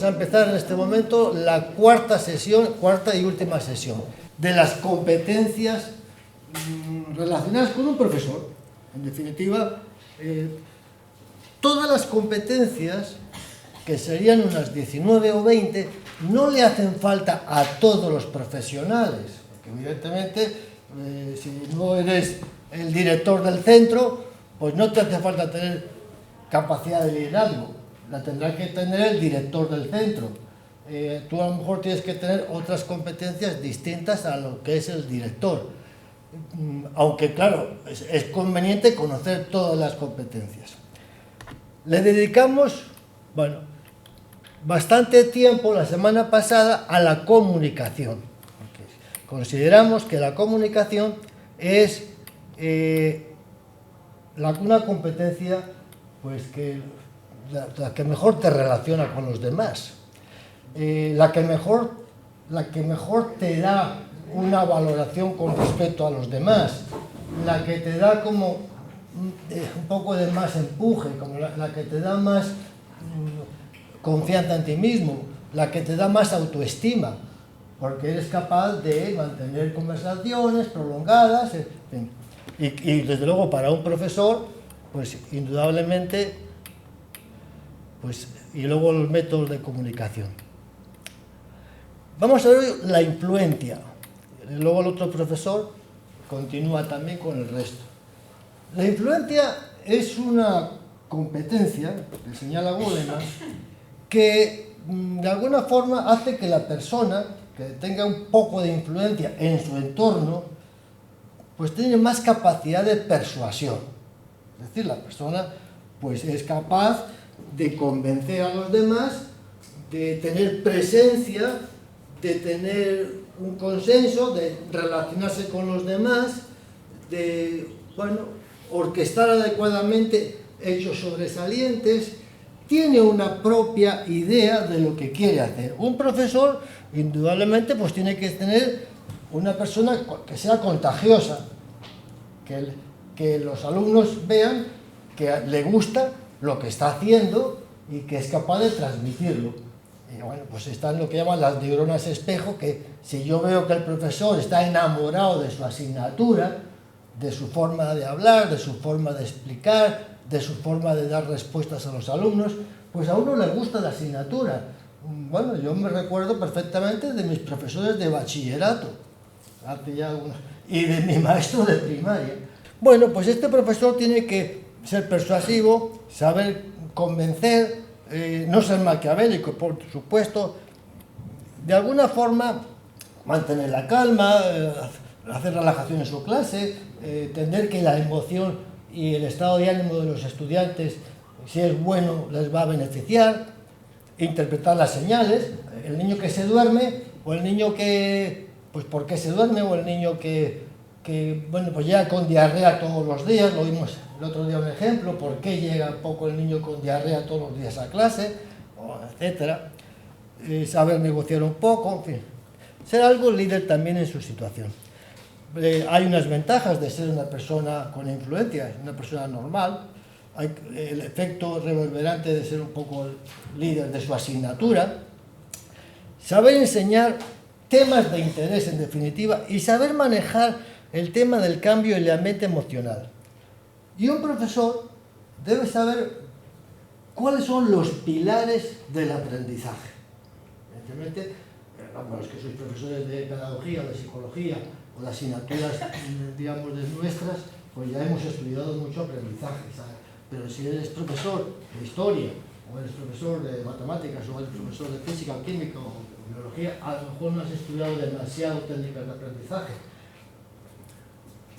Vamos a empezar en este momento la cuarta y última sesión de las competencias relacionadas con un profesor. En definitiva, todas las competencias, que serían unas 19 o 20, no le hacen falta a todos los profesionales, porque evidentemente si no eres el director del centro, pues no te hace falta tener capacidad de liderazgo, la tendrá que tener el director del centro. Tú a lo mejor tienes que tener otras competencias distintas a lo que es el director, aunque claro, es conveniente conocer todas las competencias. Le dedicamos, bueno, bastante tiempo la semana pasada a la comunicación, porque consideramos que la comunicación es una competencia pues la que mejor te relaciona con los demás, la que mejor te da una valoración con respecto a los demás, la que te da como un poco de más empuje, como la que te da más confianza en ti mismo, la que te da más autoestima, porque eres capaz de mantener conversaciones prolongadas, en fin. Y desde luego para un profesor, pues indudablemente, pues, y luego los métodos de comunicación. Vamos a ver la influencia. Luego el otro profesor continúa también con el resto. La influencia es una competencia, que señala Goleman, que de alguna forma hace que la persona que tenga un poco de influencia en su entorno, pues tiene más capacidad de persuasión. Es decir, la persona pues es capaz de convencer a los demás, de tener presencia, de tener un consenso, de relacionarse con los demás, de, bueno, orquestar adecuadamente hechos sobresalientes, tiene una propia idea de lo que quiere hacer. Un profesor, indudablemente, pues tiene que tener una persona que sea contagiosa, que los alumnos vean que le gusta lo que está haciendo y que es capaz de transmitirlo. Y bueno, pues están lo que llaman las neuronas espejo, que si yo veo que el profesor está enamorado de su asignatura, de su forma de hablar, de su forma de explicar, de su forma de dar respuestas a los alumnos, pues a uno le gusta la asignatura. Bueno, yo me recuerdo perfectamente de mis profesores de bachillerato, hace ya algunos, y de mi maestro de primaria. Bueno, pues este profesor tiene que ser persuasivo, saber convencer, no ser maquiavélico, por supuesto, de alguna forma mantener la calma, hacer relajación en su clase, entender que la emoción y el estado de ánimo de los estudiantes, si es bueno, les va a beneficiar, interpretar las señales, el niño que se duerme, o el niño que, pues ¿por qué se duerme? O el niño que bueno, pues llega con diarrea todos los días, lo vimos el otro día un ejemplo, ¿por qué llega un poco el niño con diarrea todos los días a clase? Etcétera. Saber negociar un poco, en fin. Ser algo líder también en su situación. Hay unas ventajas de ser una persona con influencia, una persona normal. Hay el efecto reverberante de ser un poco el líder de su asignatura. Saber enseñar temas de interés, en definitiva, y saber manejar el tema del cambio y el ambiente emocional. Y un profesor debe saber cuáles son los pilares del aprendizaje. Evidentemente, los que sois profesores de pedagogía, de psicología o de asignaturas, digamos, de nuestras, pues ya hemos estudiado mucho aprendizaje, ¿sabes? Pero si eres profesor de historia, o eres profesor de matemáticas, o eres profesor de física, o química, o biología, a lo mejor no has estudiado demasiado técnicas de aprendizaje.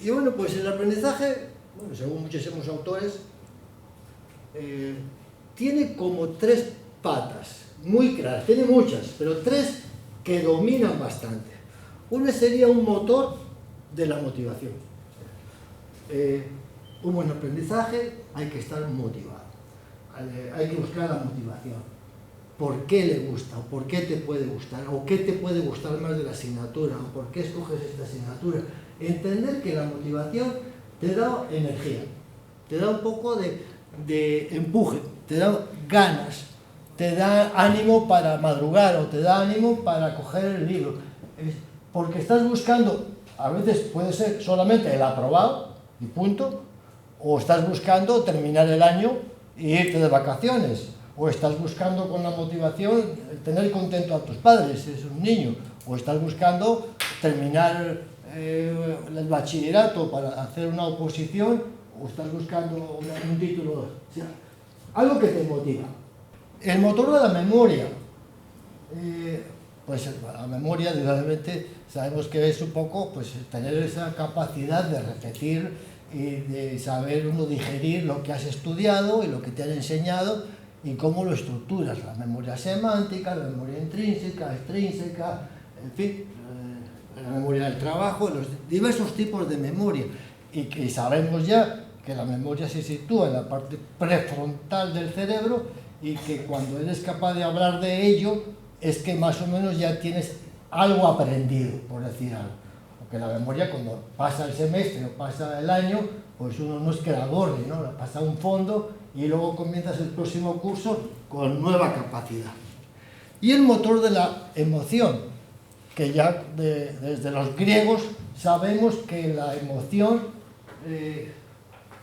Y bueno, pues el aprendizaje, bueno, según muchísimos autores, tiene como tres patas muy claras, tiene muchas, pero tres que dominan bastante. Una sería un motor de la motivación. Un buen aprendizaje hay que estar motivado, hay que buscar la motivación. ¿Por qué le gusta? ¿O por qué te puede gustar? ¿O qué te puede gustar más de la asignatura? ¿O por qué escoges esta asignatura? Entender que la motivación te da energía, te da un poco de empuje, te da ganas te da ánimo para madrugar o te da ánimo para coger el libro. Porque estás buscando, a veces puede ser solamente el aprobado y punto, o estás buscando terminar el año e irte de vacaciones, o estás buscando con la motivación tener contento a tus padres, si eres un niño, o estás buscando terminar el bachillerato para hacer una oposición, o estás buscando un título, o sea, algo que te motiva. El motor de la memoria, pues la memoria, realmente sabemos que es un poco pues, tener esa capacidad de repetir y de saber uno digerir lo que has estudiado y lo que te han enseñado y cómo lo estructuras, la memoria semántica, la memoria intrínseca, extrínseca, en fin, la memoria del trabajo, los diversos tipos de memoria. Y que sabemos ya que la memoria se sitúa en la parte prefrontal del cerebro y que cuando eres capaz de hablar de ello es que más o menos ya tienes algo aprendido, por decir algo. Porque la memoria, cuando pasa el semestre o pasa el año, pues uno no es que la borre, ¿no? La pasa a un fondo y luego comienzas el próximo curso con nueva capacidad. Y el motor de la emoción, que ya desde los griegos sabemos que la emoción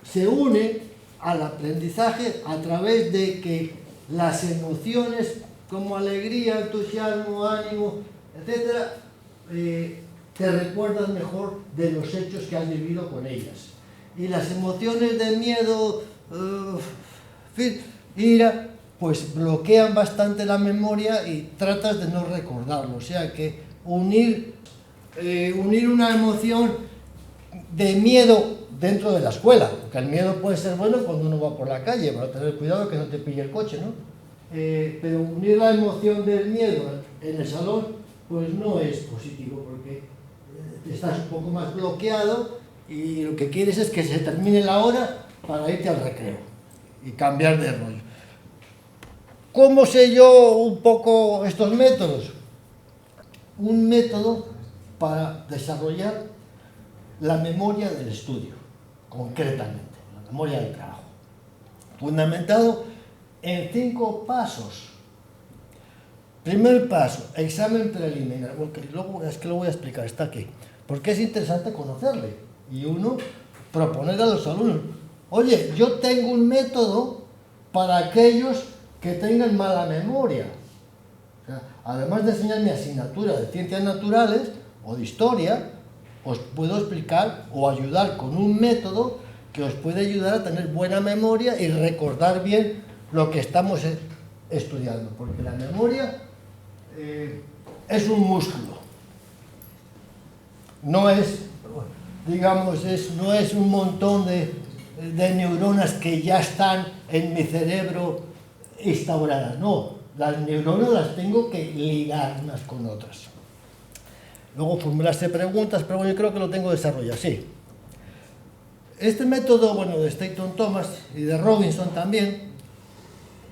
se une al aprendizaje a través de que las emociones como alegría, entusiasmo, ánimo, etcétera, te recuerdas mejor de los hechos que has vivido con ellas. Y las emociones de miedo, ira, pues bloquean bastante la memoria y tratas de no recordarlo. O sea que unir una emoción de miedo dentro de la escuela, porque el miedo puede ser bueno cuando uno va por la calle, para tener cuidado que no te pille el coche, ¿no? Pero unir la emoción del miedo en el salón, pues no es positivo, porque estás un poco más bloqueado y lo que quieres es que se termine la hora para irte al recreo y cambiar de rollo. ¿Cómo sé yo un poco estos métodos? Un método para desarrollar la memoria del estudio, concretamente, la memoria del trabajo, fundamentado en 5 pasos. Primer paso, examen preliminar. Porque luego es que lo voy a explicar, está aquí. Porque es interesante conocerle. Y uno proponer a los alumnos, oye, yo tengo un método para aquellos que tengan mala memoria. O sea, además de enseñar mi asignatura de ciencias naturales o de historia, os puedo explicar o ayudar con un método que os puede ayudar a tener buena memoria y recordar bien lo que estamos estudiando. Porque la memoria es un músculo. No es, digamos, no es un montón de neuronas que ya están en mi cerebro instauradas. No, las neuronas las tengo que ligar unas con otras. Luego formularse preguntas, pero bueno, yo creo que lo tengo desarrollado, sí. Este método, bueno, de Stanton Thomas y de Robinson también,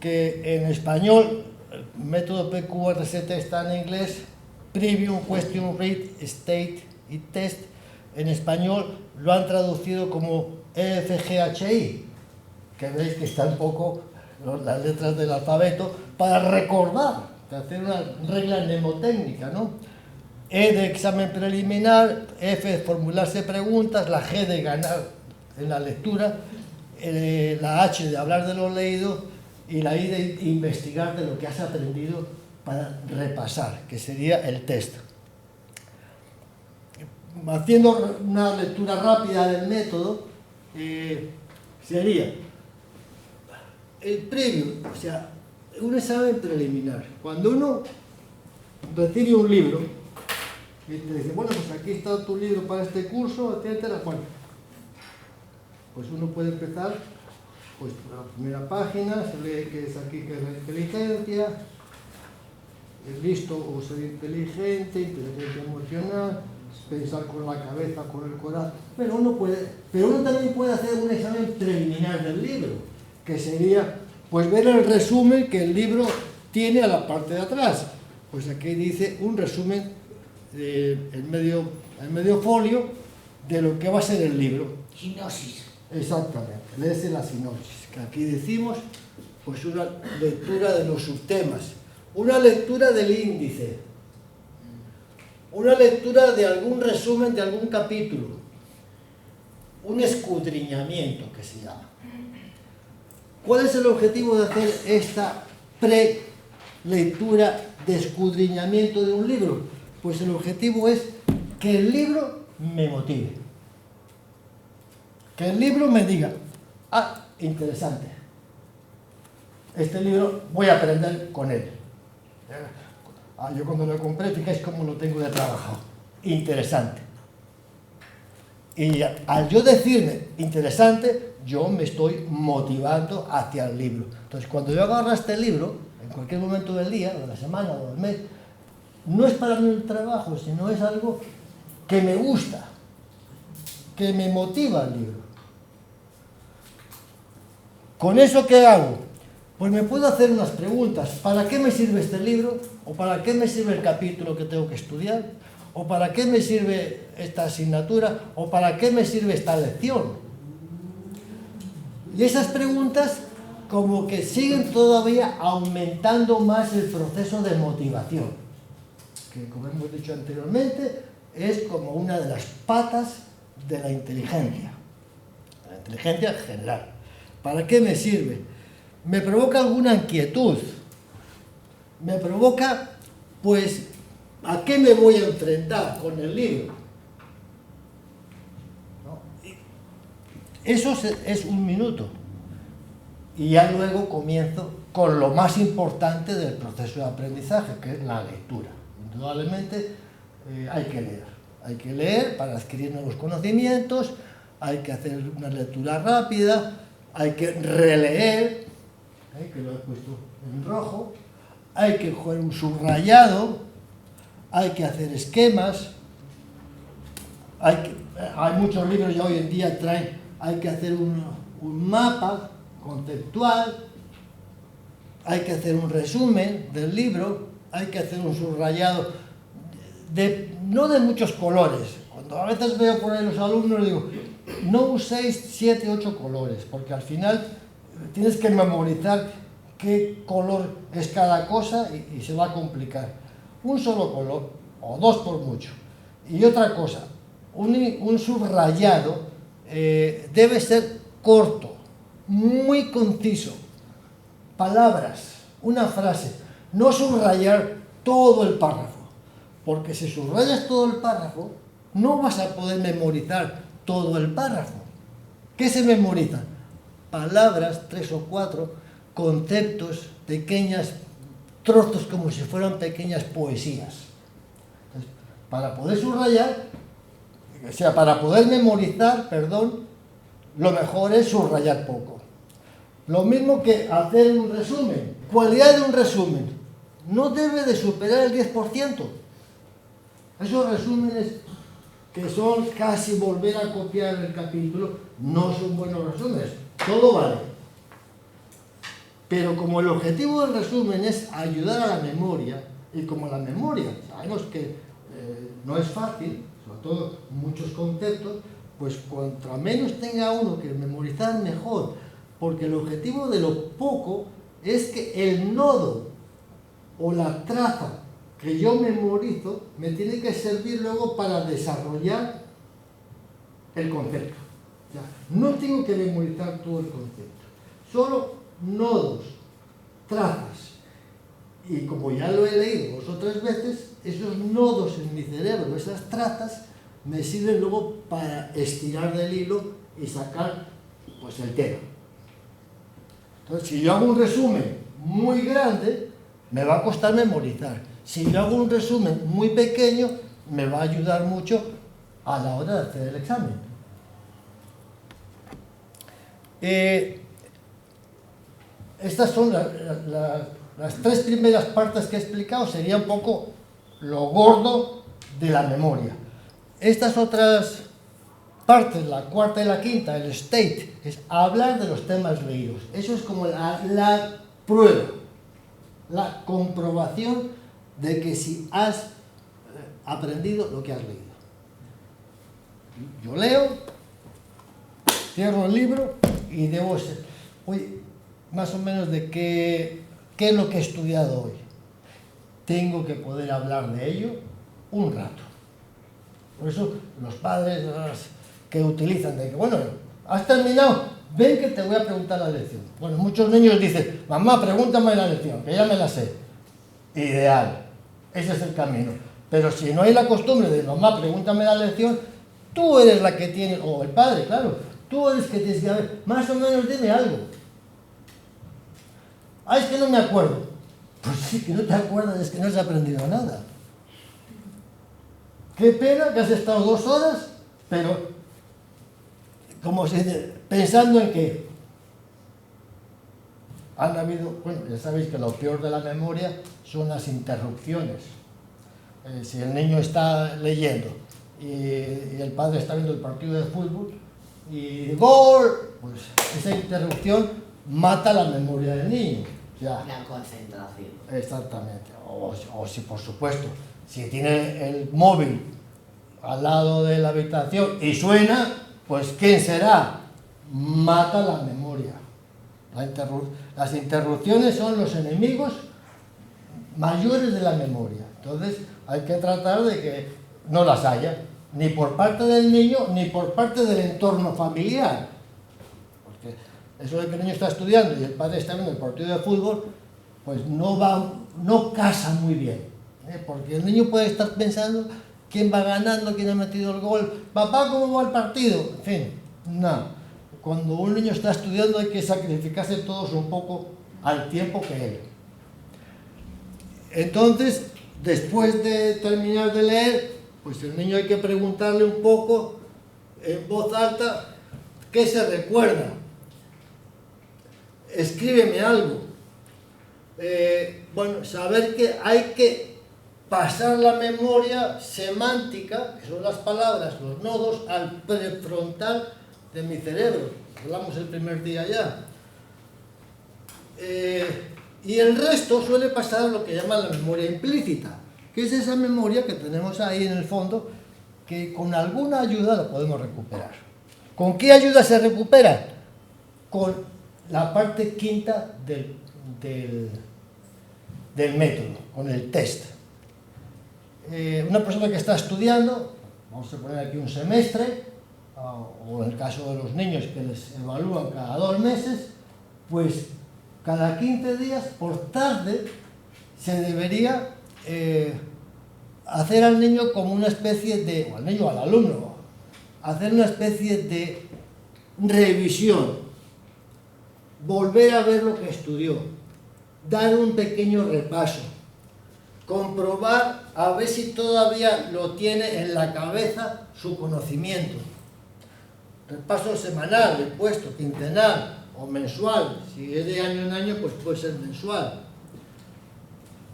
que en español, el método PQRST está en inglés, Preview, Question, Read, State y Test. En español lo han traducido como EFGHI, que veis que está un poco las letras del alfabeto, para recordar, para hacer una regla mnemotécnica, ¿no? E de examen preliminar, F de formularse preguntas, la G de ganar en la lectura, la H de hablar de lo leído y la I de investigar de lo que has aprendido para repasar, que sería el test. Haciendo una lectura rápida del método, sería el previo, o sea, un examen preliminar. Cuando uno recibe un libro, y te dice, bueno, pues aquí está tu libro para este curso, etcétera. Bueno, pues uno puede empezar pues, por la primera página, se lee que es aquí que es la inteligencia, el listo o ser inteligente, inteligencia emocional, pensar con la cabeza, con el corazón. Pero uno también puede hacer un examen preliminar del libro, que sería pues ver el resumen que el libro tiene a la parte de atrás. Pues aquí dice un resumen en medio folio de lo que va a ser el libro. Sinopsis. Exactamente, léese la sinopsis, que aquí decimos Pues una lectura de los subtemas, una lectura del índice, una lectura de algún resumen de algún capítulo, un escudriñamiento que se llama. ¿Cuál es el objetivo de hacer esta prelectura de escudriñamiento de un libro? Pues el objetivo es que el libro me motive, que el libro me diga, ah, interesante, este libro voy a aprender con él. Yo cuando lo compré, fijáis cómo lo tengo de trabajado, interesante. Y al yo decirme interesante, yo me estoy motivando hacia el libro. Entonces, cuando yo agarro este libro, en cualquier momento del día, de la semana o del mes, no es para mí el trabajo, sino es algo que me gusta, que me motiva el libro. ¿Con eso qué hago? Pues me puedo hacer unas preguntas. ¿Para qué me sirve este libro? ¿O para qué me sirve el capítulo que tengo que estudiar? ¿O para qué me sirve esta asignatura? ¿O para qué me sirve esta lección? Y esas preguntas como que siguen todavía aumentando más el proceso de motivación, que como hemos dicho anteriormente, es como una de las patas de la inteligencia general. ¿Para qué me sirve? Me provoca alguna inquietud, me provoca, pues, ¿a qué me voy a enfrentar con el libro? ¿No? Eso es un minuto. Y ya luego comienzo con lo más importante del proceso de aprendizaje, que es la lectura. Indudablemente hay que leer para adquirir nuevos conocimientos, hay que hacer una lectura rápida, hay que releer, que lo he puesto en rojo, hay que coger un subrayado, hay que hacer esquemas, hay muchos libros ya hoy en día traen, hay que hacer un mapa conceptual, hay que hacer un resumen del libro, hay que hacer un subrayado, no de muchos colores. Cuando a veces veo por ahí los alumnos, digo, no uséis 7, 8 colores, porque al final tienes que memorizar qué color es cada cosa y se va a complicar. Un solo color, o 2 por mucho. Y otra cosa, un subrayado debe ser corto, muy conciso. Palabras, una frase, no subrayar todo el párrafo, porque si subrayas todo el párrafo, no vas a poder memorizar todo el párrafo. ¿Qué se memoriza? Palabras, 3 o 4, conceptos, pequeños trozos como si fueran pequeñas poesías. Entonces, para poder subrayar, o sea, para poder memorizar, lo mejor es subrayar poco. Lo mismo que hacer un resumen. Cualidad de un resumen. No debe de superar el 10%. Esos resúmenes que son casi volver a copiar el capítulo, no son buenos resúmenes. Todo vale. Pero como el objetivo del resumen es ayudar a la memoria, y como la memoria sabemos que no es fácil, sobre todo muchos conceptos, pues cuanto menos tenga uno que memorizar, mejor. Porque el objetivo de lo poco es que el nodo o la traza que yo memorizo me tiene que servir luego para desarrollar el concepto. O sea, no tengo que memorizar todo el concepto, solo nodos, trazas. Y como ya lo he leído 2 o 3 veces, esos nodos en mi cerebro, esas trazas, me sirven luego para estirar del hilo y sacar pues el tema. Entonces, si yo hago un resumen muy grande, me va a costar memorizar. Si yo hago un resumen muy pequeño, me va a ayudar mucho a la hora de hacer el examen. Estas son las 3 primeras partes que he explicado, sería un poco lo gordo de la memoria. Estas otras partes, la cuarta y la quinta, el state, es hablar de los temas leídos. Eso es como la prueba, la comprobación de que si has aprendido lo que has leído. Yo leo, cierro el libro y debo ser, oye, más o menos de qué es lo que he estudiado hoy. Tengo que poder hablar de ello un rato. Por eso los padres que utilizan de que, bueno, has terminado, ven que te voy a preguntar la lección. Bueno, muchos niños dicen, mamá, pregúntame la lección, que ya me la sé. Ideal, ese es el camino. Pero si no hay la costumbre de, mamá, pregúntame la lección, tú eres la que tiene, o el padre, claro, tú eres que tienes que, a ver, más o menos dime algo. Ah, es que no me acuerdo. Pues sí, que no te acuerdas, es que no has aprendido nada. Qué pena que has estado 2 horas, pero, como se dice, pensando en que han habido, bueno, ya sabéis que lo peor de la memoria son las interrupciones. Si el niño está leyendo y el padre está viendo el partido de fútbol y ¡gol! Pues esa interrupción mata la memoria del niño. Ya. La concentración. Exactamente. O si, por supuesto, si tiene el móvil al lado de la habitación y suena, pues ¿quién será? Mata la memoria. Las interrupciones son los enemigos mayores de la memoria. Entonces hay que tratar de que no las haya, ni por parte del niño, ni por parte del entorno familiar. Porque eso de que el niño está estudiando y el padre está viendo el partido de fútbol, pues no casa muy bien. Porque el niño puede estar pensando quién va ganando, quién ha metido el gol, papá, ¿cómo va el partido? En fin, no. Cuando un niño está estudiando hay que sacrificarse todos un poco al tiempo que él. Entonces, después de terminar de leer, pues el niño hay que preguntarle un poco en voz alta qué se recuerda. Escríbeme algo. Bueno, saber que hay que pasar la memoria semántica, que son las palabras, los nodos, al prefrontal de mi cerebro. Hablamos el primer día ya. Y el resto suele pasar a lo que llaman la memoria implícita, que es esa memoria que tenemos ahí en el fondo, que con alguna ayuda la podemos recuperar. ¿Con qué ayuda se recupera? Con la parte quinta del método, con el test. Una persona que está estudiando, vamos a poner aquí un semestre, o en el caso de los niños que les evalúan cada 2 meses, pues cada 15 días, por tarde, se debería hacer al niño como una especie de, o al niño o al alumno, hacer una especie de revisión, volver a ver lo que estudió, dar un pequeño repaso, comprobar a ver si todavía lo tiene en la cabeza su conocimiento. Repaso semanal, he puesto, quincenal o mensual. Si es de año en año, pues puede ser mensual.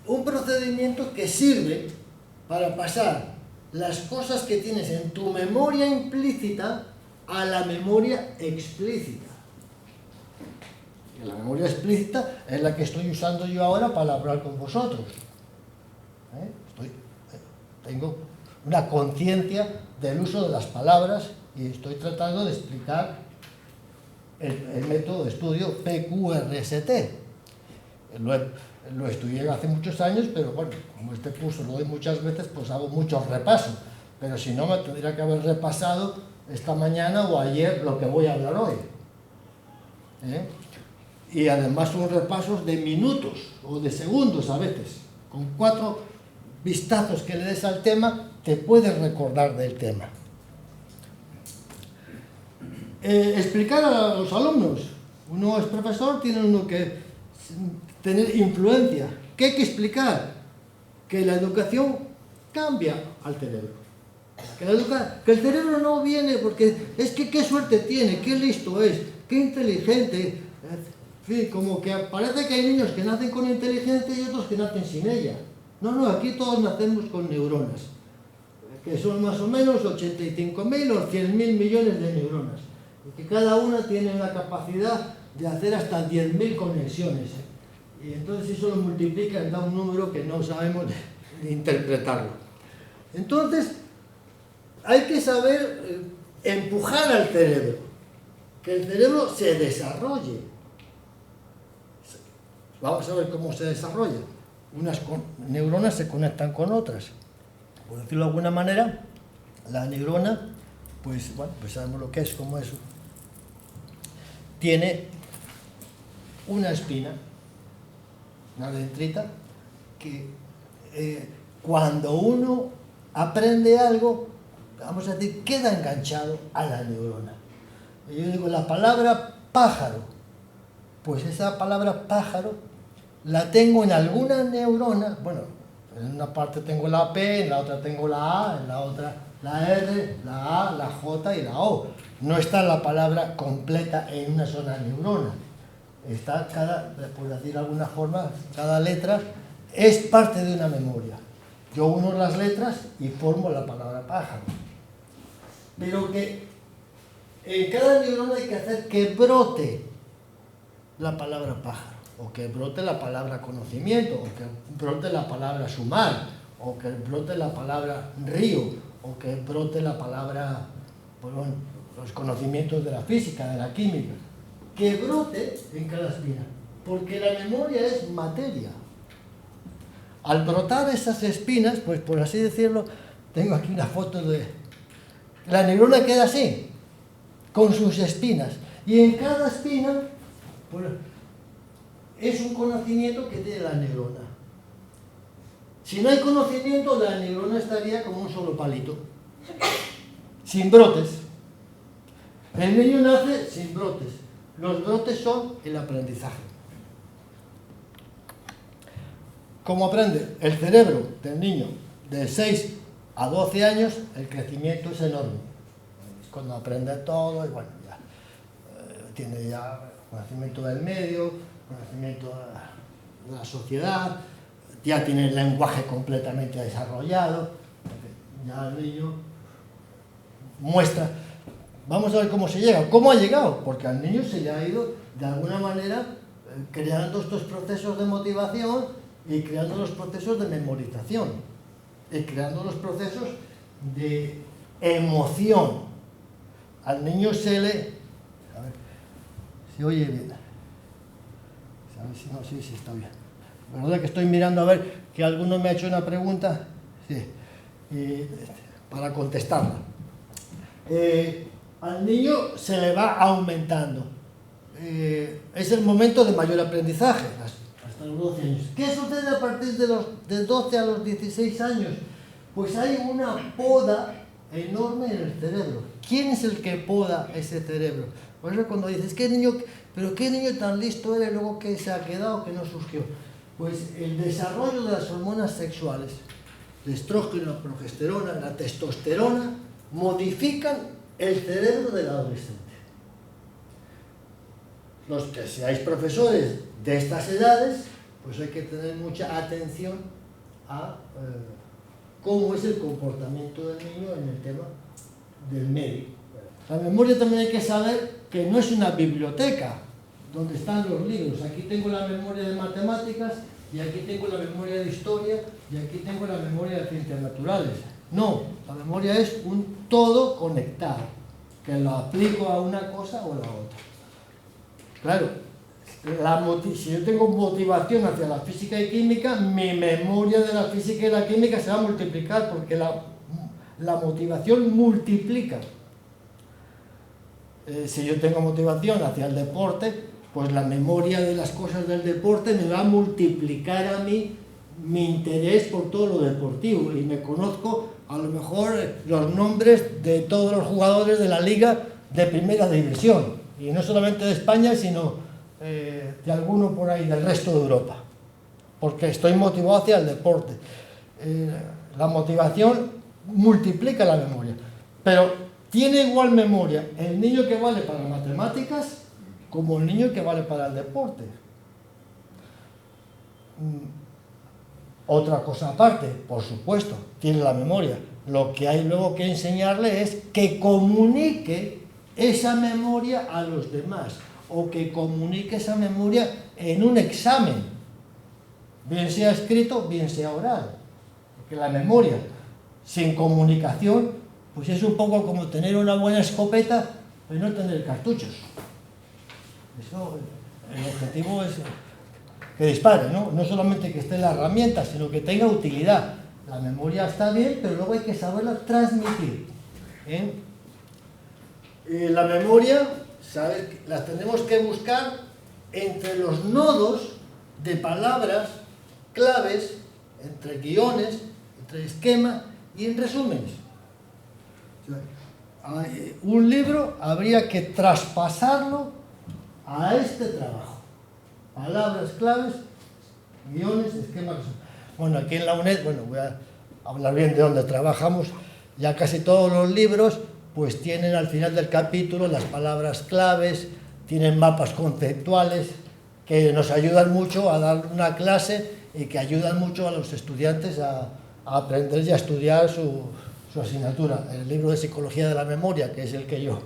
Un procedimiento que sirve para pasar las cosas que tienes en tu memoria implícita a la memoria explícita. Y la memoria explícita es la que estoy usando yo ahora para hablar con vosotros. Tengo una conciencia del uso de las palabras y estoy tratando de explicar el método de estudio PQRST. Lo estudié hace muchos años, pero bueno, como este curso lo doy muchas veces, pues hago muchos repasos. Pero si no, me tendría que haber repasado esta mañana o ayer lo que voy a hablar hoy. Y además son repasos de minutos o de segundos a veces. Con 4 vistazos que le des al tema, te puedes recordar del tema. Explicar a los alumnos. Uno es profesor, tiene uno que tener influencia. ¿Qué hay que explicar? Que la educación cambia al cerebro. Que el cerebro no viene porque es que qué suerte tiene, qué listo es, qué inteligente. En fin, como que parece que hay niños que nacen con inteligencia y otros que nacen sin ella. No, aquí todos nacemos con neuronas, que son más o menos 85.000 o 100.000 millones de neuronas. Y que cada una tiene una capacidad de hacer hasta 10.000 conexiones. Y entonces eso lo multiplica y da un número que no sabemos de interpretarlo. Entonces, hay que saber empujar al cerebro, que el cerebro se desarrolle. Vamos a ver cómo se desarrolla. Unas neuronas se conectan con otras. Por decirlo de alguna manera, la neurona, pues bueno, pues sabemos lo que es, cómo es. Tiene una espina, una dendrita, que cuando uno aprende algo, vamos a decir, queda enganchado a la neurona. Yo digo la palabra pájaro, pues esa palabra pájaro la tengo en alguna neurona, bueno, en una parte tengo la P, en la otra tengo la A, en la otra la R, la A, la J y la O. No está la palabra completa en una sola neurona. Está por decir de alguna forma, cada letra es parte de una memoria. Yo uno las letras y formo la palabra pájaro. Pero que en cada neurona hay que hacer que brote la palabra pájaro, o que brote la palabra conocimiento, o que brote la palabra sumar, o que brote la palabra río, o que brote la palabra, bueno, los conocimientos de la física, de la química. Que brote en cada espina, porque la memoria es materia. Al brotar esas espinas, pues por así decirlo, tengo aquí una foto de... La neurona queda así, con sus espinas, y en cada espina, pues, es un conocimiento que tiene la neurona. Si no hay conocimiento, la neurona estaría como un solo palito, sin brotes. El niño nace sin brotes. Los brotes son el aprendizaje. ¿Cómo aprende? El cerebro del niño de 6 a 12 años, el crecimiento es enorme. Es cuando aprende todo y bueno, ya tiene ya conocimiento del medio, conocimiento de la sociedad, ya tiene el lenguaje completamente desarrollado, ya el niño muestra. Vamos a ver cómo se llega. ¿Cómo ha llegado? Porque al niño se le ha ido, de alguna manera, creando estos procesos de motivación y creando los procesos de memorización y creando los procesos de emoción. Al niño se le... A ver, se oye bien. A ver si no, sí, está bien. La verdad que estoy mirando a ver que alguno me ha hecho una pregunta, sí, para contestarla. Al niño se le va aumentando. Es el momento de mayor aprendizaje, hasta los 12 años. ¿Qué sucede a partir de 12 a los 16 años? Pues hay una poda enorme en el cerebro. ¿Quién es el que poda ese cerebro? Por eso cuando dices, ¿qué niño tan listo era y luego que se ha quedado, que no surgió? Pues el desarrollo de las hormonas sexuales, el estrógeno, la progesterona, la testosterona, modifican el cerebro del adolescente. Los que seáis profesores de estas edades, pues hay que tener mucha atención a cómo es el comportamiento del niño en el tema del medio. La memoria también hay que saber que no es una biblioteca donde están los libros. Aquí tengo la memoria de matemáticas y aquí tengo la memoria de historia y aquí tengo la memoria de ciencias naturales. No, la memoria es un todo conectado, que lo aplico a una cosa o a la otra. Claro, si yo tengo motivación hacia la física y química, mi memoria de la física y la química se va a multiplicar porque la motivación multiplica. Si yo tengo motivación hacia el deporte, pues la memoria de las cosas del deporte me va a multiplicar a mí mi interés por todo lo deportivo y me conozco a lo mejor los nombres de todos los jugadores de la liga de primera división, y no solamente de España, sino de alguno por ahí del resto de Europa, porque estoy motivado hacia el deporte. La motivación multiplica la memoria, pero tiene igual memoria el niño que vale para matemáticas como el niño que vale para el deporte. Otra cosa aparte, por supuesto, tiene la memoria. Lo que hay luego que enseñarle es que comunique esa memoria a los demás, o que comunique esa memoria en un examen, bien sea escrito, bien sea oral. Porque la memoria sin comunicación, pues es un poco como tener una buena escopeta y no tener cartuchos. Eso, el objetivo es que dispare, ¿no? No solamente que esté en la herramienta, sino que tenga utilidad. La memoria está bien, pero luego hay que saberla transmitir. La memoria, ¿sabes? La tenemos que buscar entre los nodos de palabras, claves, entre guiones, entre esquemas y en resúmenes. Un libro habría que traspasarlo a este trabajo. Palabras, claves, guiones, esquemas, resúmenes. Bueno, aquí en la UNED, bueno, voy a hablar bien de dónde trabajamos, ya casi todos los libros pues tienen al final del capítulo las palabras claves, tienen mapas conceptuales que nos ayudan mucho a dar una clase y que ayudan mucho a los estudiantes a aprender y a estudiar su asignatura. El libro de Psicología de la Memoria, que es el que yo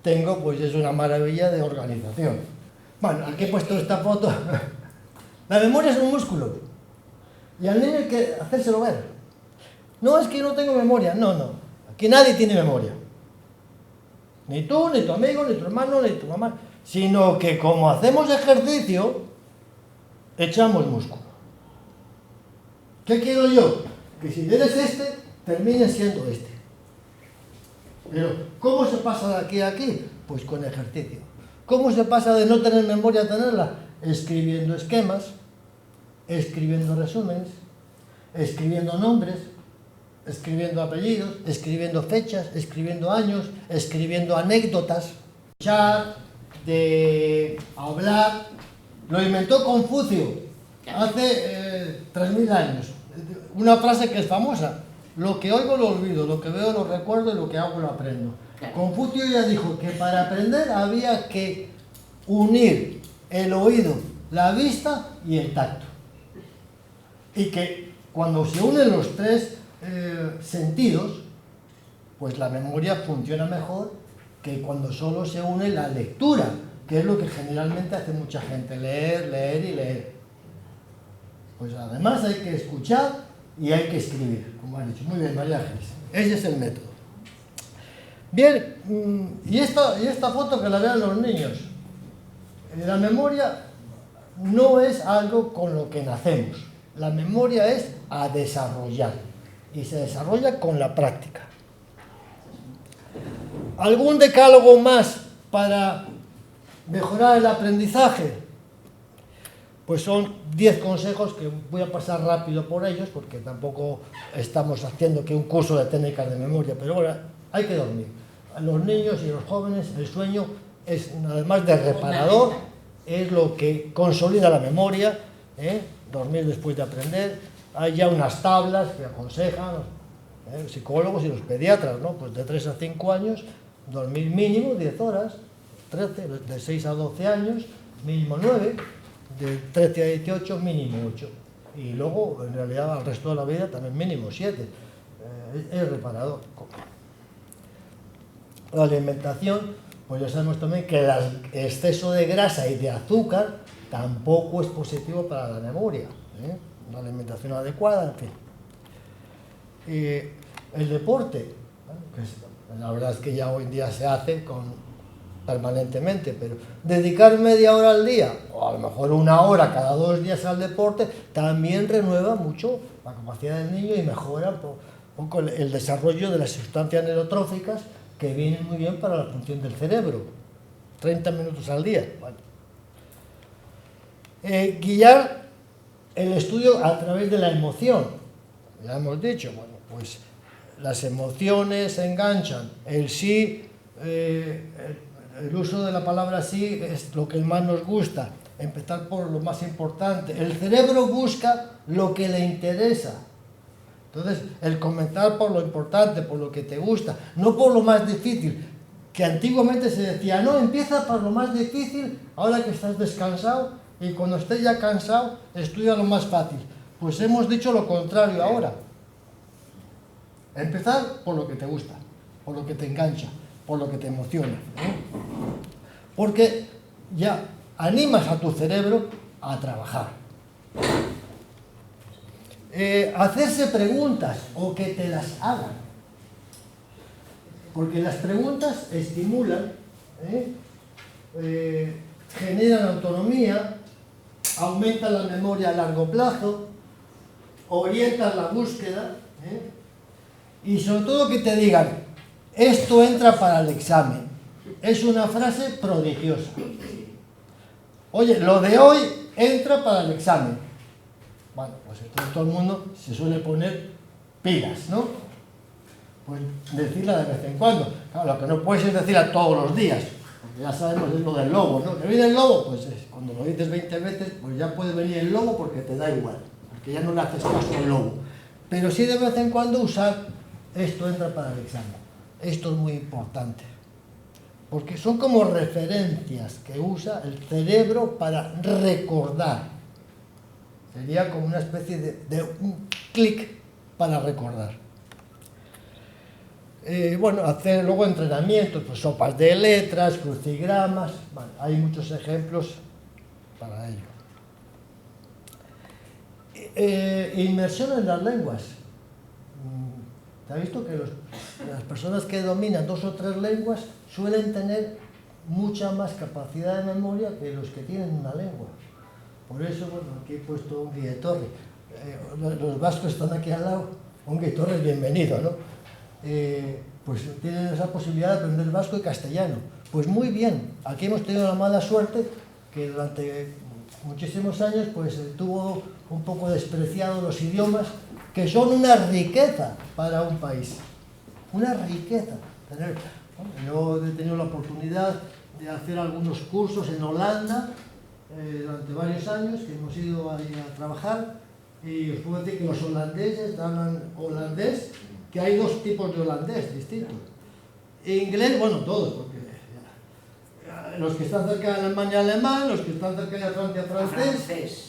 tengo, pues es una maravilla de organización. Bueno, aquí he puesto esta foto. La memoria es un músculo y al niño hay que hacérselo ver. No es que yo no tengo memoria, no, no. Aquí nadie tiene memoria. Ni tú, ni tu amigo, ni tu hermano, ni tu mamá. Sino que como hacemos ejercicio, echamos músculo. ¿Qué quiero yo? Que si eres este, termines siendo este. Pero, ¿cómo se pasa de aquí a aquí? Pues con ejercicio. ¿Cómo se pasa de no tener memoria a tenerla? Escribiendo esquemas, escribiendo resúmenes, escribiendo nombres, escribiendo apellidos, escribiendo fechas, escribiendo años, escribiendo anécdotas. Escuchar, de hablar, lo inventó Confucio hace 3000 años. Una frase que es famosa: lo que oigo lo olvido, lo que veo lo recuerdo y lo que hago lo aprendo. Confucio ya dijo que para aprender había que unir el oído, la vista y el tacto. Y que cuando se unen los tres sentidos, pues la memoria funciona mejor que cuando solo se une la lectura, que es lo que generalmente hace mucha gente: leer, leer y leer. Pues además hay que escuchar y hay que escribir, como han dicho. Muy bien, María Ángeles. Ese es el método. Bien, y esta foto que la vean los niños. La memoria no es algo con lo que nacemos. La memoria es a desarrollar y se desarrolla con la práctica. ¿Algún decálogo más para mejorar el aprendizaje? Pues son 10 consejos que voy a pasar rápido por ellos porque tampoco estamos haciendo que un curso de técnicas de memoria, pero bueno, hay que dormir. A los niños y los jóvenes el sueño es, además de reparador, es lo que consolida la memoria, dormir después de aprender. Hay ya unas tablas que aconsejan los psicólogos y los pediatras, ¿no? Pues de 3 a 5 años, dormir mínimo 10 horas, 13, de 6 a 12 años, mínimo 9, de 13 a 18, mínimo 8. Y luego, en realidad, al resto de la vida también mínimo 7. Es reparador. La alimentación, pues ya sabemos también que el exceso de grasa y de azúcar tampoco es positivo para la memoria. Una alimentación adecuada, en fin. El deporte, que la verdad es que ya hoy en día se hace permanentemente, pero dedicar media hora al día, o a lo mejor una hora cada 2 días al deporte, también renueva mucho la capacidad del niño y mejora un poco el desarrollo de las sustancias neurotróficas que vienen muy bien para la función del cerebro. 30 minutos al día. Bueno. Guiar el estudio a través de la emoción. Ya hemos dicho, bueno, pues las emociones enganchan. El sí, el uso de la palabra sí es lo que más nos gusta. Empezar por lo más importante. El cerebro busca lo que le interesa. Entonces, el comenzar por lo importante, por lo que te gusta, no por lo más difícil, que antiguamente se decía, no, empieza por lo más difícil, ahora que estás descansado, y cuando estés ya cansado, estudia lo más fácil. Pues hemos dicho lo contrario ahora. Empezar por lo que te gusta, por lo que te engancha, por lo que te emociona. Porque ya animas a tu cerebro a trabajar. Hacerse preguntas o que te las hagan. Porque las preguntas estimulan, generan autonomía aumentan la memoria a largo plazo, orientan la búsqueda, y sobre todo que te digan, esto entra para el examen. Es una frase prodigiosa. Oye, lo de hoy entra para el examen. Bueno, pues entonces todo el mundo se suele poner pilas, ¿no? Pues decirla de vez en cuando. Claro, lo que no puedes es decirla todos los días, porque ya sabemos es lo del lobo, ¿no? ¿Que viene el lobo? Pues cuando lo dices 20 veces, pues ya puede venir el lobo porque te da igual, porque ya no le haces caso al lobo. Pero sí de vez en cuando usar esto entra para el examen. Esto es muy importante, porque son como referencias que usa el cerebro para recordar. Sería como una especie de un clic para recordar. Bueno, hacer luego entrenamientos, pues sopas de letras, crucigramas, bueno, hay muchos ejemplos para ello. Inmersión en las lenguas. ¿Te has visto que las personas que dominan 2 o 3 lenguas suelen tener mucha más capacidad de memoria que los que tienen una lengua? Por eso, bueno, aquí he puesto un Guilletorre. Los vascos están aquí al lado. Un Guilletorre es bienvenido, ¿no? Pues tienen esa posibilidad de aprender vasco y castellano. Pues muy bien. Aquí hemos tenido la mala suerte que durante muchísimos años pues tuvo un poco despreciado los idiomas, que son una riqueza para un país. Una riqueza. Yo he tenido la oportunidad de hacer algunos cursos en Holanda durante varios años, que hemos ido ahí a trabajar, y os puedo decir que los holandeses hablan holandés, que hay 2 tipos de holandés distintos. Inglés, bueno, todos, porque los que están cerca de Alemania, alemán, los que están cerca de Francia, francés,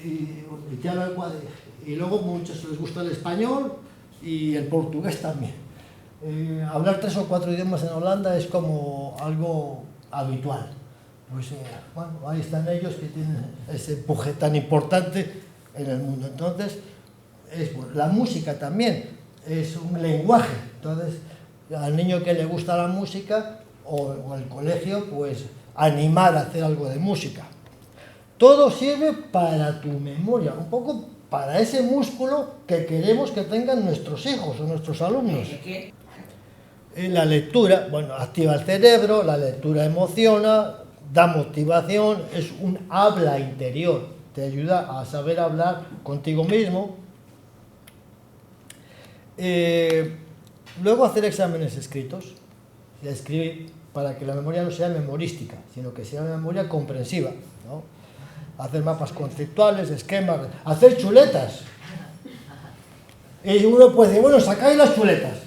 y luego muchos les gusta el español y el portugués también. Hablar 3 o 4 idiomas en Holanda es como algo habitual. Pues bueno, ahí están ellos que tienen ese empuje tan importante en el mundo. Entonces, la música también es un lenguaje. Entonces, al niño que le gusta la música o el colegio, pues animar a hacer algo de música. Todo sirve para tu memoria, un poco para ese músculo que queremos que tengan nuestros hijos o nuestros alumnos. La lectura, bueno, activa el cerebro, la lectura emociona, da motivación, es un habla interior, te ayuda a saber hablar contigo mismo. Luego hacer exámenes escritos, y escribir para que la memoria no sea memorística, sino que sea una memoria comprensiva, ¿no? Hacer mapas conceptuales, esquemas, hacer chuletas. Y uno puede decir, bueno, sacáis las chuletas,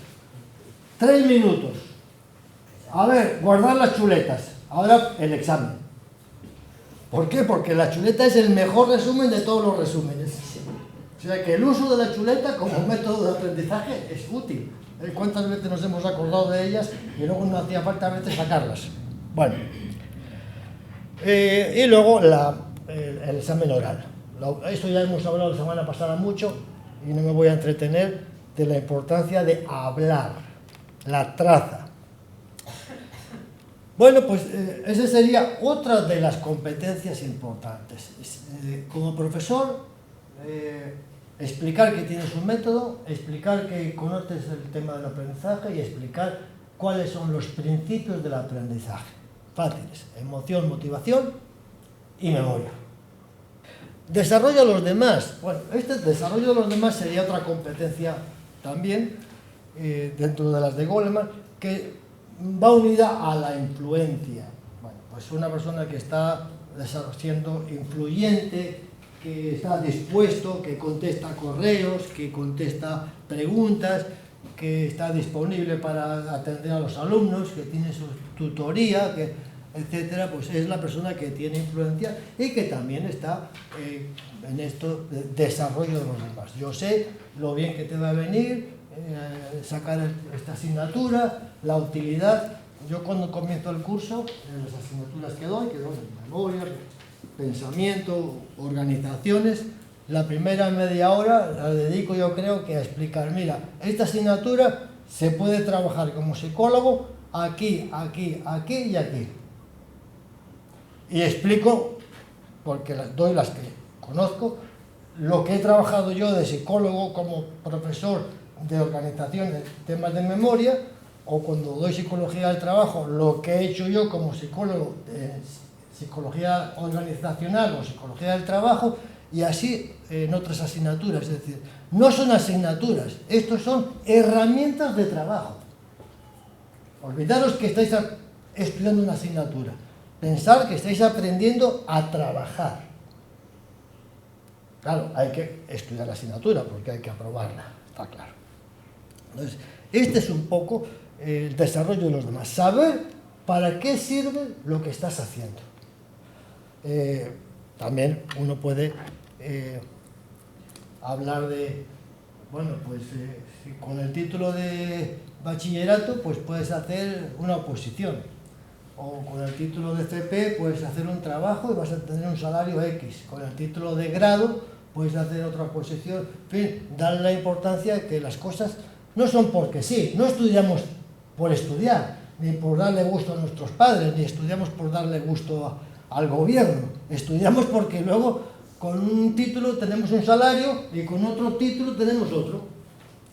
3 minutos. A ver, guardar las chuletas. Ahora el examen. ¿Por qué? Porque la chuleta es el mejor resumen de todos los resúmenes. O sea que el uso de la chuleta como método de aprendizaje es útil. ¿Cuántas veces nos hemos acordado de ellas y luego no hacía falta a veces sacarlas? Bueno. Y luego el examen oral. Esto ya hemos hablado la semana pasada mucho y no me voy a entretener de la importancia de hablar, la traza. Bueno, pues esa sería otra de las competencias importantes. Como profesor, explicar que tienes un método, explicar que conoces el tema del aprendizaje y explicar cuáles son los principios del aprendizaje. Fáciles: emoción, motivación y memoria. Desarrollo de los demás. Bueno, este desarrollo de los demás sería otra competencia también dentro de las de Goleman, que va unida a la influencia. Bueno, pues una persona que está siendo influyente, que está dispuesto, que contesta correos, que contesta preguntas, que está disponible para atender a los alumnos, que tiene su tutoría, etcétera, pues es la persona que tiene influencia y que también está en esto de desarrollo de los demás. Yo sé lo bien que te va a venir sacar esta asignatura, la utilidad. Yo cuando comienzo el curso, en las asignaturas que doy memoria, pensamiento, organizaciones, la primera media hora la dedico yo creo que a explicar, mira, esta asignatura se puede trabajar como psicólogo aquí, aquí, aquí y aquí. Y explico porque doy las que conozco. Lo que he trabajado yo de psicólogo como profesor de organización de temas de memoria, o cuando doy psicología del trabajo, lo que he hecho yo como psicólogo de psicología organizacional o psicología del trabajo, y así en otras asignaturas. Es decir, no son asignaturas, estos son herramientas de trabajo. Olvidaros que estáis estudiando una asignatura, pensar que estáis aprendiendo a trabajar. Claro, hay que estudiar la asignatura porque hay que aprobarla, está claro. Entonces, este es un poco el desarrollo de los demás. Saber para qué sirve lo que estás haciendo. También uno puede hablar de, bueno, pues si con el título de bachillerato, pues puedes hacer una oposición. O con el título de FP puedes hacer un trabajo y vas a tener un salario X. Con el título de grado puedes hacer otra oposición. En fin, darle la importancia que las cosas no son porque sí. No estudiamos por estudiar, ni por darle gusto a nuestros padres, ni estudiamos por darle gusto al gobierno. Estudiamos porque luego con un título tenemos un salario y con otro título tenemos otro.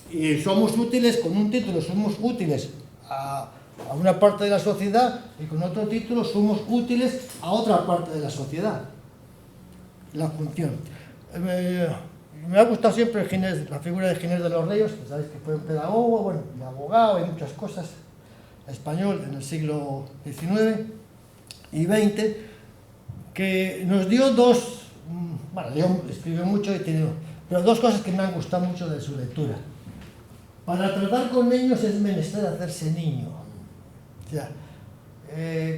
Y somos útiles, con un título somos útiles a una parte de la sociedad y con otro título somos útiles a otra parte de la sociedad. La función. Me ha gustado siempre la figura de Ginés de los Ríos, que sabéis que fue un pedagogo, bueno, y abogado y muchas cosas, español en el siglo XIX y XX, que nos dio escribió mucho y tiene, pero dos cosas que me han gustado mucho de su lectura. Para tratar con niños es menester hacerse niño. O sea,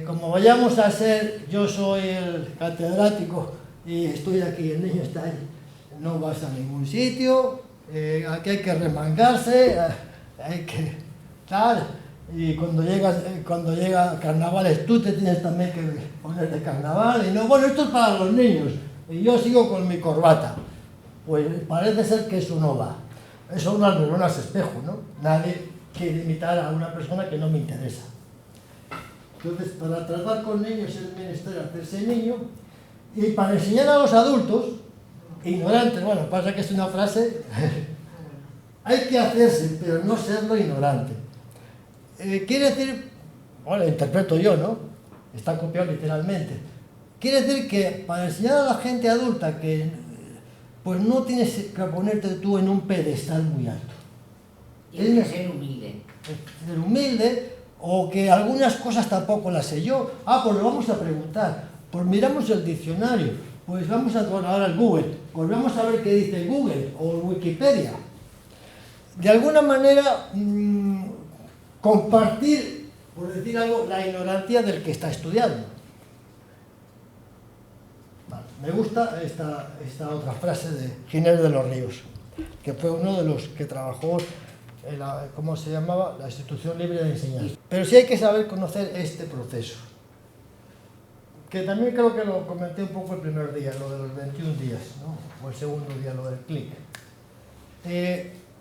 como vayamos a ser, yo soy el catedrático y estoy aquí, el niño está ahí, no vas a ningún sitio, aquí hay que remangarse, hay que tal, y cuando llega carnavales tú te tienes también que poner de carnaval, y no, bueno, esto es para los niños, y yo sigo con mi corbata. Pues parece ser que eso no va. Son unas neuronas espejo, ¿no? Nadie quiere imitar a una persona que no me interesa. Entonces, para tratar con niños es menester hacerse niño, y para enseñar a los adultos, ignorantes, bueno, pasa que es una frase, hay que hacerse, pero no serlo ignorante. Quiere decir, bueno, lo interpreto yo, ¿no? Está copiado literalmente. Quiere decir que para enseñar a la gente adulta que pues no tienes que ponerte tú en un pedestal muy alto. Tienes que ser humilde. Ser humilde, o que algunas cosas tampoco las sé yo. Pues lo vamos a preguntar. Pues miramos el diccionario. Pues vamos a ahora el Google. Pues vamos a ver qué dice Google o Wikipedia. De alguna manera, compartir, por decir algo, la ignorancia del que está estudiando. Me gusta esta otra frase de Ginés de los Ríos, que fue uno de los que trabajó en ¿cómo se llamaba? La Institución Libre de Enseñanza. Pero sí hay que saber conocer este proceso, que también creo que lo comenté un poco el primer día, lo de los 21 días, ¿no? O el segundo día, lo del clic.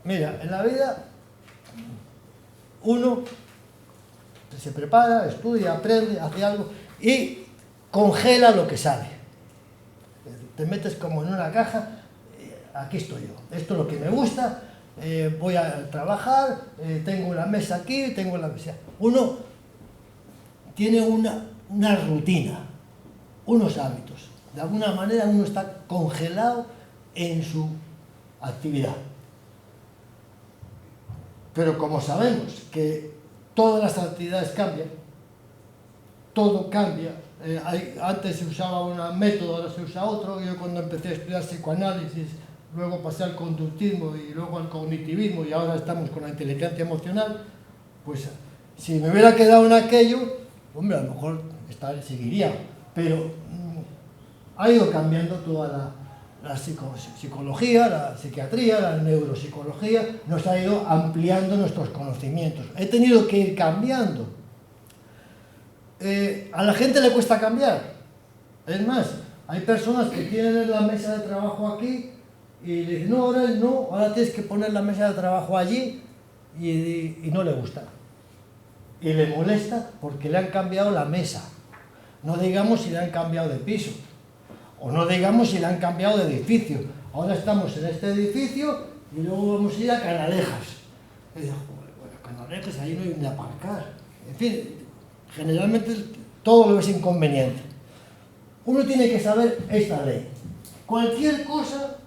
Mira, en la vida uno se prepara, estudia, aprende, hace algo y congela lo que sabe. Te metes como en una caja, aquí estoy yo, esto es lo que me gusta, voy a trabajar, tengo la mesa aquí, tengo la mesa. Uno tiene una rutina, unos hábitos. De alguna manera uno está congelado en su actividad. Pero como sabemos que todas las actividades cambian, todo cambia. Antes se usaba un método, ahora se usa otro. Yo cuando empecé a estudiar psicoanálisis, luego pasé al conductismo y luego al cognitivismo y ahora estamos con la inteligencia emocional, pues si me hubiera quedado en aquello, hombre, a lo mejor seguiría, pero ha ido cambiando toda la psicología, la psiquiatría, la neuropsicología, nos ha ido ampliando nuestros conocimientos. He tenido que ir cambiando. A la gente le cuesta cambiar. Es más, hay personas que tienen la mesa de trabajo aquí y le dicen, no, ahora tienes que poner la mesa de trabajo allí y no le gusta. Y le molesta porque le han cambiado la mesa. No digamos si le han cambiado de piso. O no digamos si le han cambiado de edificio. Ahora estamos en este edificio y luego vamos a ir a Canalejas. Y digo, bueno, Canalejas, ahí no hay ni aparcar. En fin, generalmente todo lo es inconveniente. Uno tiene que saber esta ley. Cualquier cosa,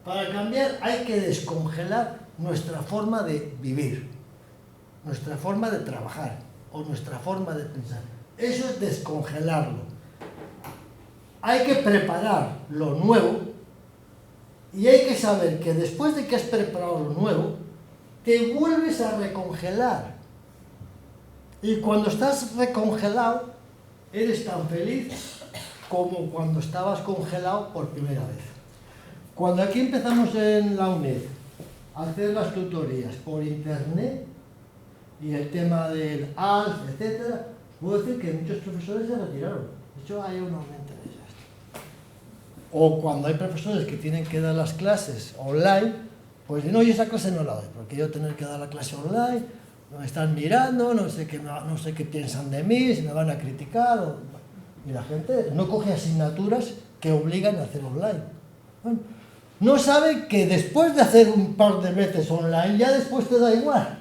para cambiar, hay que descongelar nuestra forma de vivir, nuestra forma de trabajar o nuestra forma de pensar. Eso es descongelarlo. Hay que preparar lo nuevo y hay que saber que después de que has preparado lo nuevo, te vuelves a recongelar. Y cuando estás recongelado, eres tan feliz como cuando estabas congelado por primera vez. Cuando aquí empezamos en la UNED a hacer las tutorías por internet y el tema del ALF, etc., puedo decir que muchos profesores se retiraron. De hecho, hay un aumento de ellas. O cuando hay profesores que tienen que dar las clases online, pues no, yo esa clase no la doy, porque yo tener que dar la clase online, me están mirando, no sé qué piensan de mí, si me van a criticar. Y la gente no coge asignaturas que obligan a hacer online. Bueno, no sabe que después de hacer un par de veces online, ya después te da igual,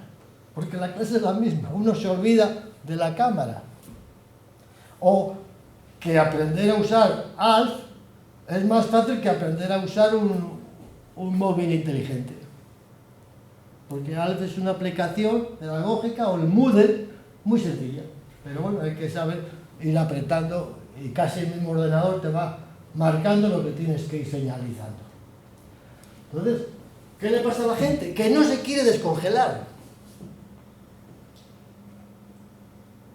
porque la clase es la misma, uno se olvida de la cámara. O que aprender a usar ALF es más fácil que aprender a usar un móvil inteligente. Porque ALF es una aplicación pedagógica, o el Moodle, muy sencilla. Pero bueno, hay que saber ir apretando y casi el mismo ordenador te va marcando lo que tienes que ir señalizando. Entonces, ¿qué le pasa a la gente? Que no se quiere descongelar.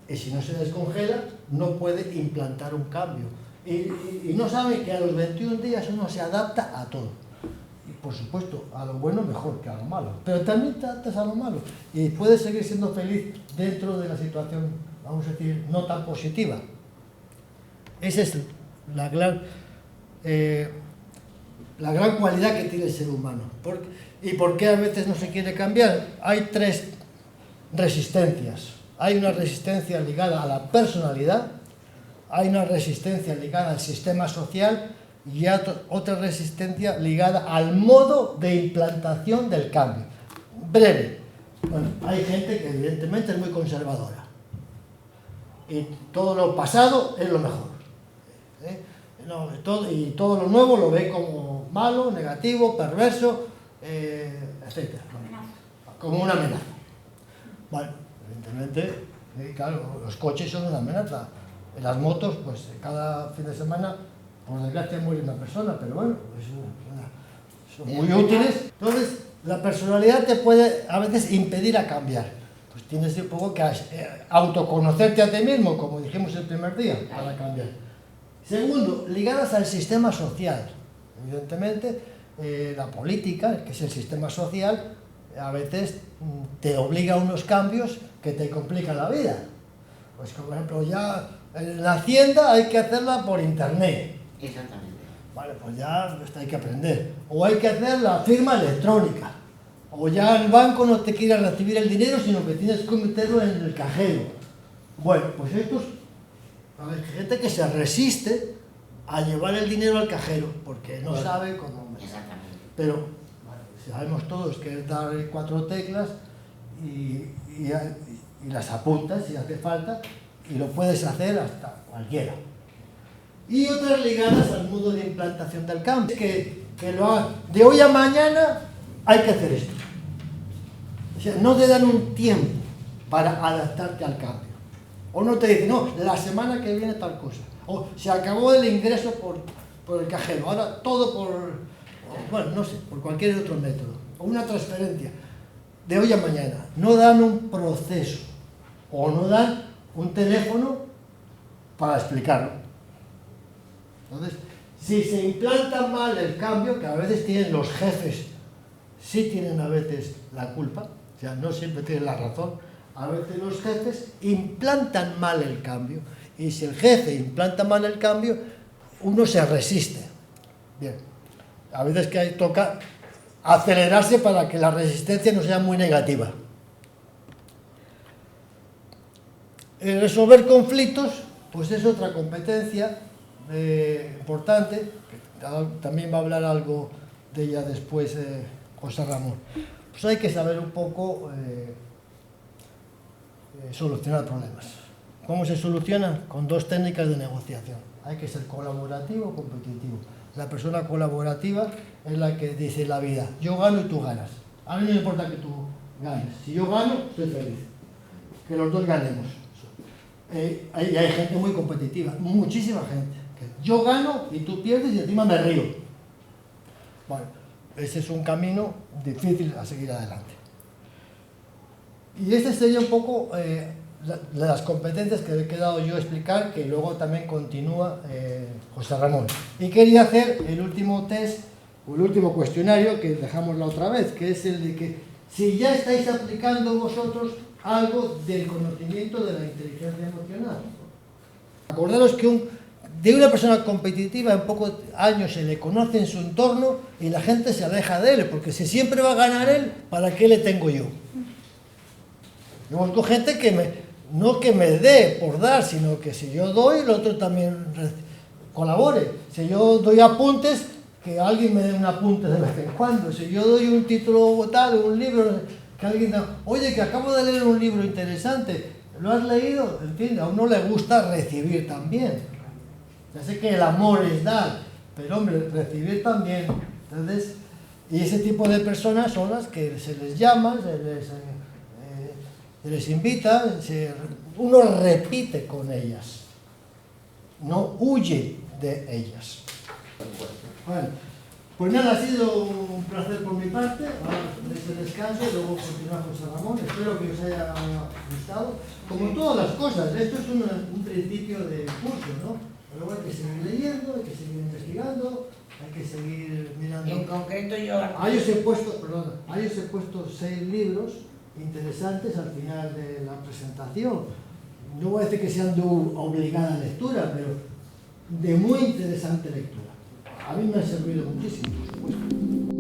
Y si no se descongela, no puede implantar un cambio. Y no sabe que a los 21 días uno se adapta a todo. Y por supuesto, a lo bueno mejor que a lo malo. Pero también te adaptas a lo malo. Y puedes seguir siendo feliz dentro de la situación, vamos a decir, no tan positiva. Esa es la gran cualidad que tiene el ser humano. ¿Y por qué a veces no se quiere cambiar? Hay tres resistencias. Hay una resistencia ligada a la personalidad, hay una resistencia ligada al sistema social y otra resistencia ligada al modo de implantación del cambio. Breve. Bueno, hay gente que evidentemente es muy conservadora y todo lo pasado es lo mejor. Y todo lo nuevo lo ve como malo, negativo, perverso, etc. Como una amenaza. Bueno, evidentemente, claro, los coches son una amenaza. En las motos, pues cada fin de semana, por desgracia, muere una persona, pero bueno, son muy útiles. Entonces, la personalidad te puede a veces impedir a cambiar. Pues tienes un poco que autoconocerte a ti mismo, como dijimos el primer día, para cambiar. Segundo, ligadas al sistema social. Evidentemente, la política, que es el sistema social, a veces te obliga a unos cambios que te complican la vida. Pues, por ejemplo, ya en la Hacienda hay que hacerla por internet. Exactamente. Vale, pues ya hay que aprender. O hay que hacer la firma electrónica. O ya el banco no te quiere recibir el dinero, sino que tienes que meterlo en el cajero. Bueno, pues hay gente que se resiste a llevar el dinero al cajero, porque no sabe cómo. Exactamente. Pero bueno, sabemos todos que es dar 4 teclas y las apuntas si hace falta, y lo puedes hacer hasta cualquiera. Y otras ligadas al modo de implantación del cambio, que lo hagan. De hoy a mañana hay que hacer esto. O sea, no te dan un tiempo para adaptarte al cambio. O no te dicen, no, la semana que viene tal cosa. O se acabó el ingreso por el cajero, ahora todo bueno, no sé, por cualquier otro método. O una transferencia. De hoy a mañana. No dan un proceso. O no dan un teléfono para explicarlo. Entonces, si se implanta mal el cambio, que a veces tienen los jefes, sí tienen a veces la culpa, o sea, no siempre tienen la razón, a veces los jefes implantan mal el cambio, y si el jefe implanta mal el cambio, uno se resiste. Bien, a veces que toca acelerarse para que la resistencia no sea muy negativa. Resolver conflictos, pues es otra competencia importante, que también va a hablar algo de ella después José Ramón. Pues hay que saber un poco solucionar problemas. ¿Cómo se soluciona? Con dos técnicas de negociación. Hay que ser colaborativo o competitivo. La persona colaborativa es la que dice la vida: yo gano y tú ganas. A mí no me importa que tú ganes. Si yo gano, estoy feliz. Que los dos ganemos. Hay gente muy competitiva, muchísima gente. Que yo gano y tú pierdes y encima me río. Bueno, ese es un camino difícil a seguir adelante. Y este sería un poco las competencias que he quedado yo a explicar, que luego también continúa José Ramón. Y quería hacer el último test, o el último cuestionario, que dejamos la otra vez, que es el de que si ya estáis aplicando vosotros algo del conocimiento de la inteligencia emocional. Acordaros que de una persona competitiva en pocos años se le conoce en su entorno y la gente se aleja de él, porque si siempre va a ganar él, ¿para qué le tengo yo? Yo busco gente no que me dé por dar, sino que si yo doy, el otro también colabore. Si yo doy apuntes, que alguien me dé un apunte de vez en cuando. Si yo doy un título tal, un libro, que alguien da, oye, que acabo de leer un libro interesante, ¿lo has leído? En fin, a uno le gusta recibir también. Ya sé que el amor es dar, pero hombre, recibir también. Entonces, y ese tipo de personas son las que se les llama, se les invita, uno repite con ellas, no huye de ellas. Bueno, pues nada, ha sido un placer por mi parte. Ahora desde el descanso y luego continuar José Ramón. Espero que os haya gustado. Como todas las cosas, esto es un principio de curso, ¿no? Pero hay que seguir leyendo, hay que seguir investigando, hay que seguir mirando. En concreto yo... Ahí os he puesto 6 libros interesantes al final de la presentación. No voy a decir que sean de obligada lectura, pero de muy interesante lectura. A mí me ha servido muchísimo, por supuesto.